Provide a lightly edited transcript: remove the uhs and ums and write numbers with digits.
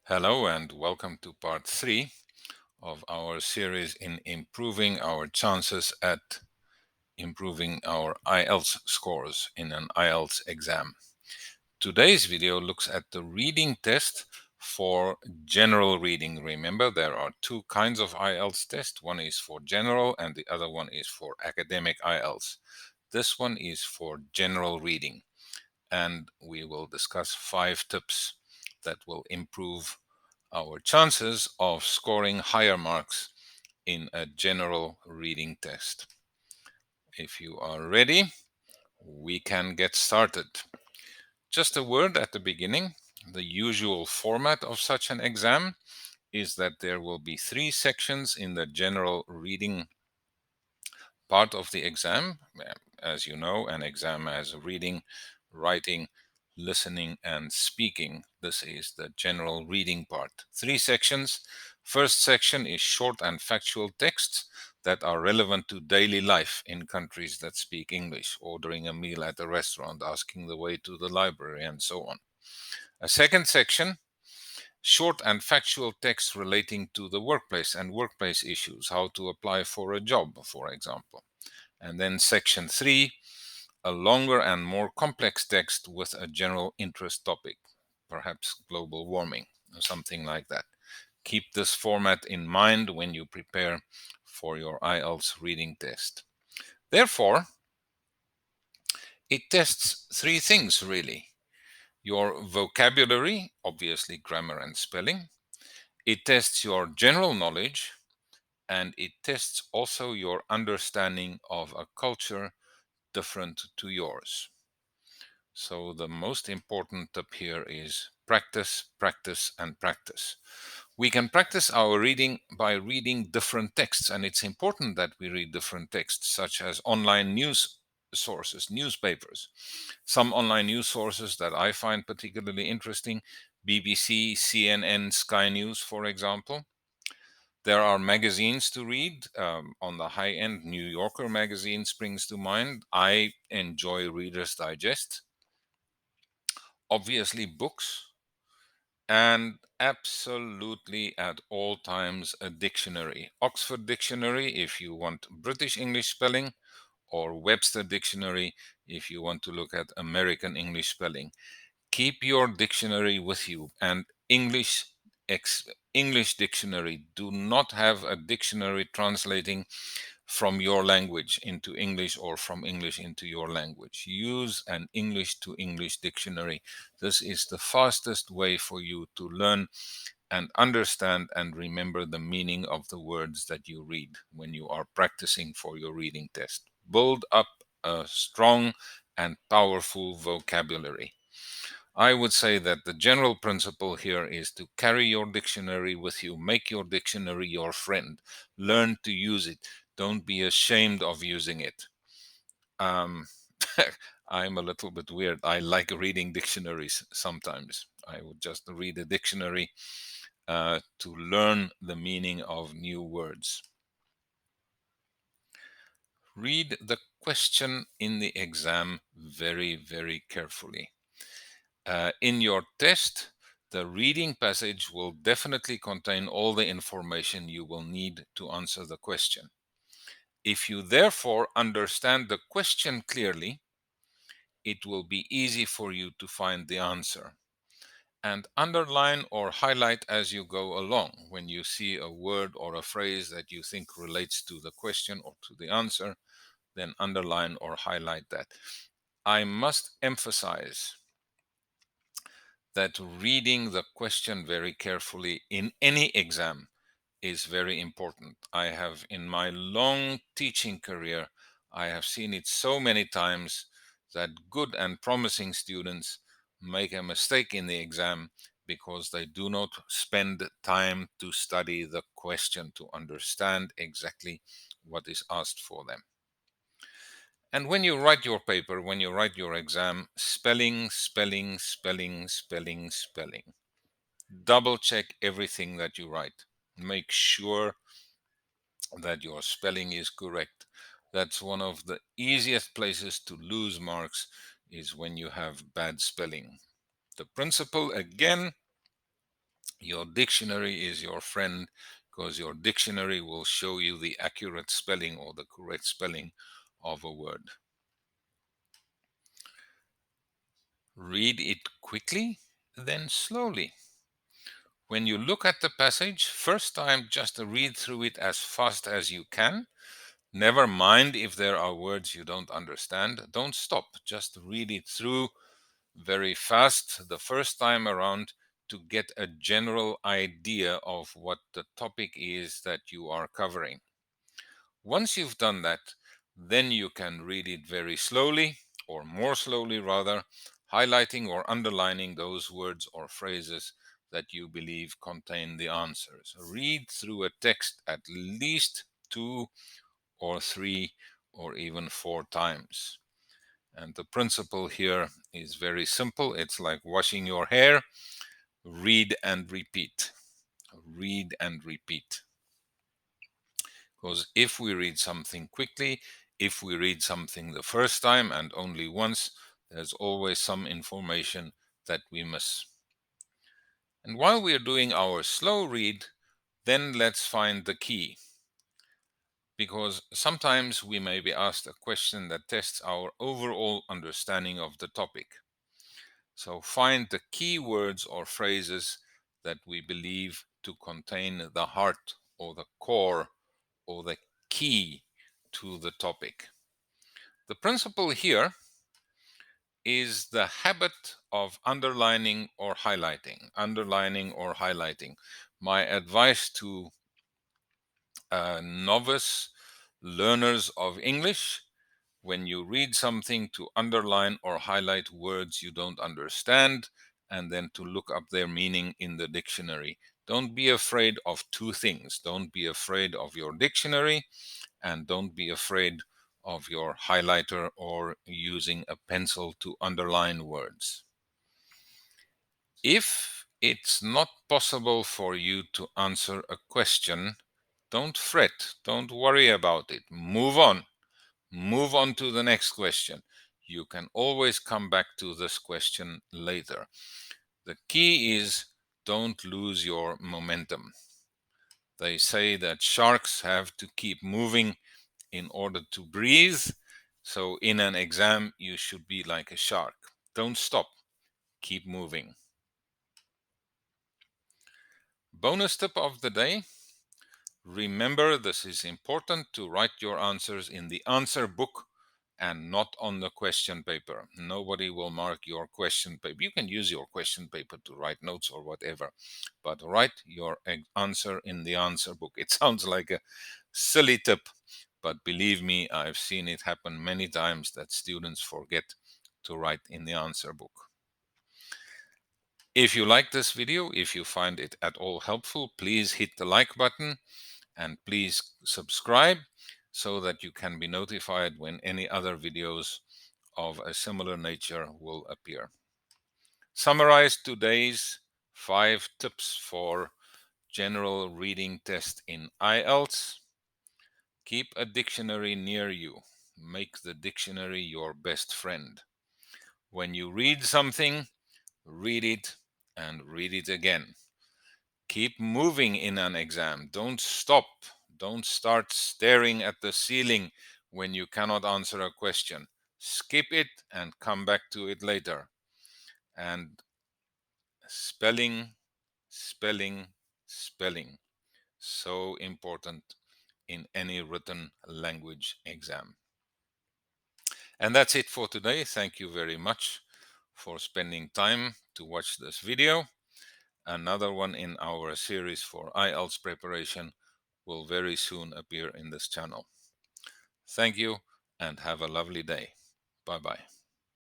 Hello and welcome to part 3 of our series in improving our chances at improving our IELTS scores in an IELTS exam. Today's video looks at the reading test for general reading. Remember, there are two kinds of IELTS test. One is for general and the other one is for academic IELTS. This one is for general reading, and we will discuss 5 tips that will improve our chances of scoring higher marks in a general reading test. If you are ready, we can get started. Just a word at the beginning. The usual format of such an exam is that there will be 3 sections in the general reading part of the exam. As you know, an exam has reading, writing, listening, and speaking. This is the general reading part. 3 sections. First section is short and factual texts that are relevant to daily life in countries that speak English, ordering a meal at a restaurant, asking the way to the library, and so on. A second section, short and factual texts relating to the workplace and workplace issues, how to apply for a job, for example. And then section 3, a longer and more complex text with a general interest topic, perhaps global warming or something like that. Keep this format in mind when you prepare for your IELTS reading test. Therefore, it tests 3 things really: your vocabulary, obviously grammar and spelling; it tests your general knowledge; and it tests also your understanding of a culture different to yours. So the most important tip here is practice, practice, and practice. We can practice our reading by reading different texts, and it's important that we read different texts, such as online news sources, newspapers. Some online news sources that I find particularly interesting: BBC, CNN, Sky News, for example. There are magazines to read. On the high end, New Yorker magazine springs to mind. I enjoy Reader's Digest. Obviously, books, and absolutely at all times a dictionary. Oxford Dictionary if you want British English spelling, or Webster Dictionary if you want to look at American English spelling. Keep your dictionary with you. And English dictionary. Do not have a dictionary translating from your language into English or from English into your language. Use an English to English dictionary. This is the fastest way for you to learn and understand and remember the meaning of the words that you read when you are practicing for your reading test. Build up a strong and powerful vocabulary. I would say that the general principle here is to carry your dictionary with you. Make your dictionary your friend. Learn to use it. Don't be ashamed of using it. Um, I'm a little bit weird. I like reading dictionaries sometimes. I would just read a dictionary to learn the meaning of new words. Read the question in the exam very, very carefully. In your test, the reading passage will definitely contain all the information you will need to answer the question. If you therefore understand the question clearly, it will be easy for you to find the answer. And underline or highlight as you go along. When you see a word or a phrase that you think relates to the question or to the answer, then underline or highlight that. I must emphasize that reading the question very carefully in any exam is very important. I have, in my long teaching career, I have seen it so many times that good and promising students make a mistake in the exam because they do not spend time to study the question to understand exactly what is asked for them. And when you write your paper, when you write your exam, spelling, spelling, spelling, spelling, spelling. Double check everything that you write. Make sure that your spelling is correct. That's one of the easiest places to lose marks, is when you have bad spelling. The principle again Your dictionary is your friend, because your dictionary will show you the accurate spelling or the correct spelling of a word. Read it quickly, then slowly. When you look at the passage, first time just read through it as fast as you can. Never mind if there are words you don't understand. Don't stop. Just read it through very fast the first time around to get a general idea of what the topic is that you are covering. Once you've done that, then you can read it very slowly, or more slowly rather, highlighting or underlining those words or phrases that you believe contain the answers. Read through a text at least 2 or 3 or even 4 times. And the principle here is very simple. It's like washing your hair. Read and repeat. Read and repeat. Because if we read something quickly, if we read something the first time and only once, there's always some information that we miss. And while we are doing our slow read, then let's find the key. Because sometimes we may be asked a question that tests our overall understanding of the topic. So find the key words or phrases that we believe to contain the heart or the core or the key to the topic. The principle here is the habit of underlining or highlighting. Underlining or highlighting. My advice to novice learners of English: when you read something, to underline or highlight words you don't understand, and then to look up their meaning in the dictionary. Don't be afraid of two things. Don't be afraid of your dictionary, and don't be afraid of your highlighter or using a pencil to underline words. If it's not possible for you to answer a question, don't fret, don't worry about it. Move on. Move on to the next question. You can always come back to this question later. The key is don't lose your momentum. They say that sharks have to keep moving in order to breathe. So in an exam, you should be like a shark. Don't stop. Keep moving. Bonus tip of the day. Remember, this is important to write your answers in the answer book and not on the question paper. Nobody will mark your question paper. You can use your question paper to write notes or whatever, but write your answer in the answer book. It sounds like a silly tip, but believe me, I've seen it happen many times that students forget to write in the answer book. If you like this video, if you find it at all helpful, please hit the like button and please subscribe so that you can be notified when any other videos of a similar nature will appear. Summarize today's 5 tips for general reading test in IELTS. Keep a dictionary near you. Make the dictionary your best friend. When you read something, read it and read it again. Keep moving in an exam. Don't stop. Don't start staring at the ceiling when you cannot answer a question. Skip it and come back to it later. And spelling, spelling, spelling. So important in any written language exam. And that's it for today. Thank you very much for spending time to watch this video. Another one in our series for IELTS preparation will very soon appear in this channel. Thank you and have a lovely day. Bye-bye.